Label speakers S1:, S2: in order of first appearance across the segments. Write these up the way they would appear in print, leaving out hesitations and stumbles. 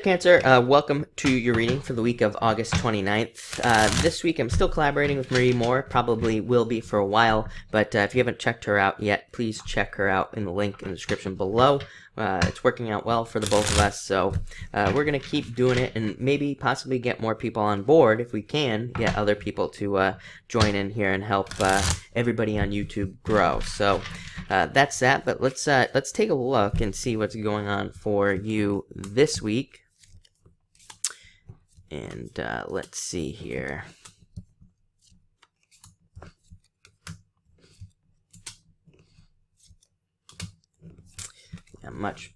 S1: Cancer, welcome to your reading for the week of August 29th. This week I'm still collaborating with Marie Moore, probably will be for a while, but if you haven't checked her out yet, please check her out in the link in the description below. It's working out well for the both of us, so we're going to keep doing it and maybe possibly get more people on board if we can, get other people to join in here and help everybody on YouTube grow. So that's that, but let's take a look and see what's going on for you this week. And let's see here. Yeah, much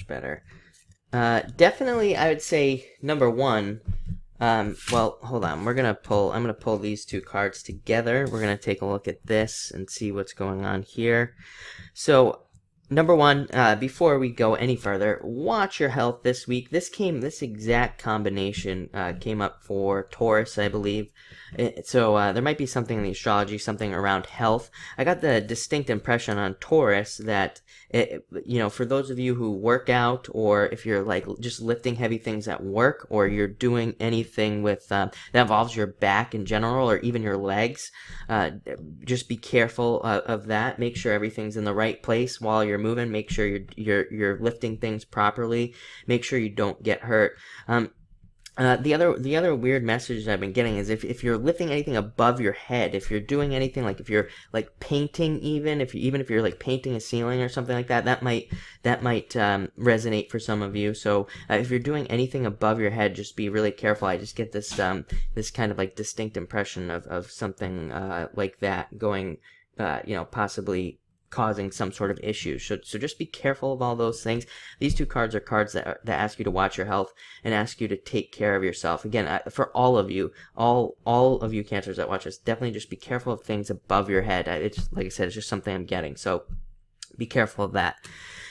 S1: better. Definitely, I would say number one. Well, hold on. I'm gonna pull these two cards together. We're gonna take a look at this and see what's going on here. So, number one, before we go any further, watch your health this week. This exact combination came up for Taurus, I believe. So there might be something in the astrology, something around health. I got the distinct impression on Taurus that, for those of you who work out, or if you're like just lifting heavy things at work, or you're doing anything with that involves your back in general, or even your legs, just be careful of that. Make sure everything's in the right place while you're moving. Make sure you're lifting things properly. Make sure you don't get hurt. The other weird message I've been getting is if you're lifting anything above your head, if you're doing anything like if you're like painting, even if you're like painting a ceiling or something like that, that might resonate for some of you. So if you're doing anything above your head, just be really careful. I just get this this kind of like distinct impression of something like that going, possibly causing some sort of issue. So just be careful of all those things. These two cards are cards that ask you to watch your health and ask you to take care of yourself. Again, for all of you, all of you Cancers that watch this, definitely just be careful of things above your head. It's like I said, it's just something I'm getting. So be careful of that.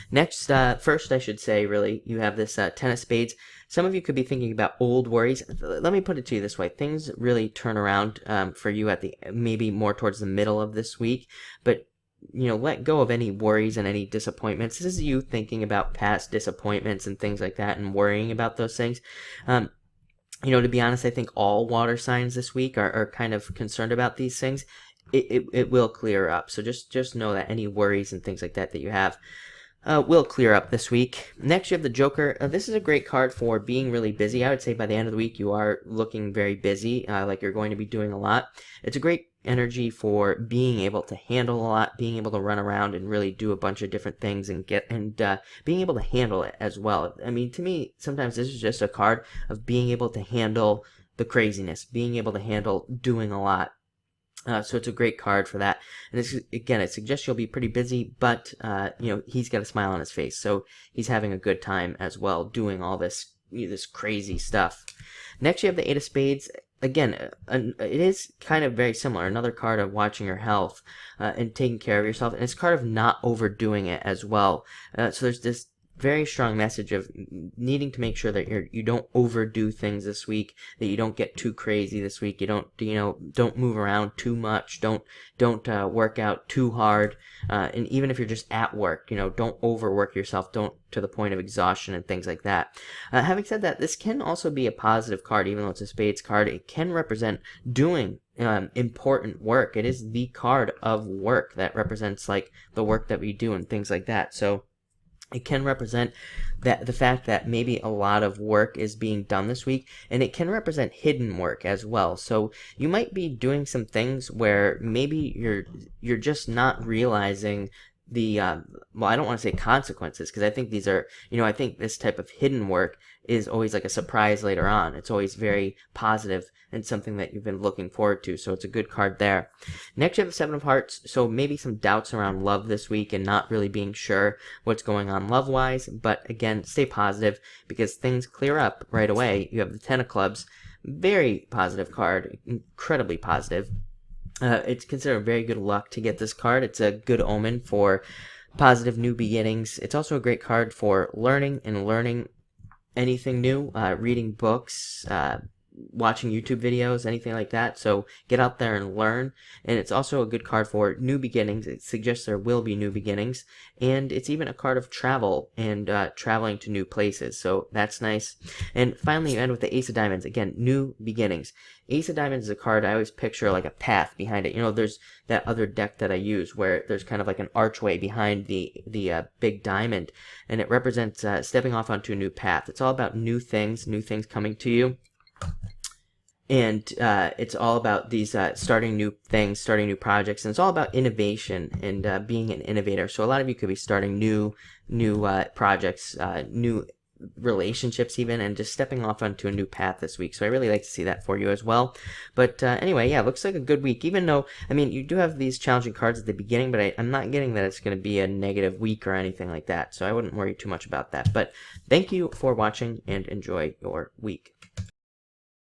S1: Next, first I should say, really, you have this Ten of Spades. Some of you could be thinking about old worries. Let me put it to you this way. Things really turn around for you at maybe more towards the middle of this week, but let go of any worries and any disappointments. This is you thinking about past disappointments and things like that and worrying about those things. To be honest, I think all water signs this week are kind of concerned about these things. It will clear up. So just know that any worries and things like that you have will clear up this week. Next, you have the Joker. This is a great card for being really busy. I would say by the end of the week, you are looking very busy, like you're going to be doing a lot. It's a great energy for being able to handle a lot, being able to run around and really do a bunch of different things and being able to handle it as well. I mean, to me, sometimes this is just a card of being able to handle the craziness, being able to handle doing a lot. So it's a great card for that. And again, it suggests you'll be pretty busy, but he's got a smile on his face, so he's having a good time as well, doing all this crazy stuff. Next, you have the Eight of Spades. Again, it is kind of very similar. Another card of watching your health and taking care of yourself, and it's a card of not overdoing it as well. So there's this very strong message of needing to make sure that you don't overdo things this week, that you don't get too crazy this week, you don't move around too much, don't work out too hard, and even if you're just at work, don't overwork yourself, don't to the point of exhaustion and things like that. Having said that, this can also be a positive card. Even though it's a spades card, it can represent doing important work. It is the card of work that represents like the work that we do and things like that. So it can represent the fact that maybe a lot of work is being done this week, and it can represent hidden work as well. So you might be doing some things where maybe you're just not realizing the I don't want to say consequences, because I think these are, I think this type of hidden work is always like a surprise later on. It's always very positive and something that you've been looking forward to, so it's a good card there. Next, you have the Seven of Hearts. So maybe some doubts around love this week and not really being sure what's going on love-wise, but again, stay positive because things clear up right away. You have the Ten of Clubs. Very positive card, incredibly positive. It's considered very good luck to get this card. It's a good omen for positive new beginnings. It's also a great card for learning anything new, reading books, watching YouTube videos, anything like that. So get out there and learn. And it's also a good card for new beginnings. It suggests there will be new beginnings. And it's even a card of travel and traveling to new places. So that's nice. And finally, you end with the Ace of Diamonds. Again, new beginnings. Ace of Diamonds is a card I always picture like a path behind it. You know, there's that other deck that I use where there's kind of like an archway behind the big diamond, and it represents stepping off onto a new path. It's all about new things coming to you. And it's all about these starting new things, starting new projects, and it's all about innovation and being an innovator. So a lot of you could be starting new projects, new relationships even, and just stepping off onto a new path this week. So I really like to see that for you as well. But anyway, yeah, looks like a good week, even though, I mean, you do have these challenging cards at the beginning, but I'm not getting that it's going to be a negative week or anything like that. So I wouldn't worry too much about that. But thank you for watching and enjoy your week.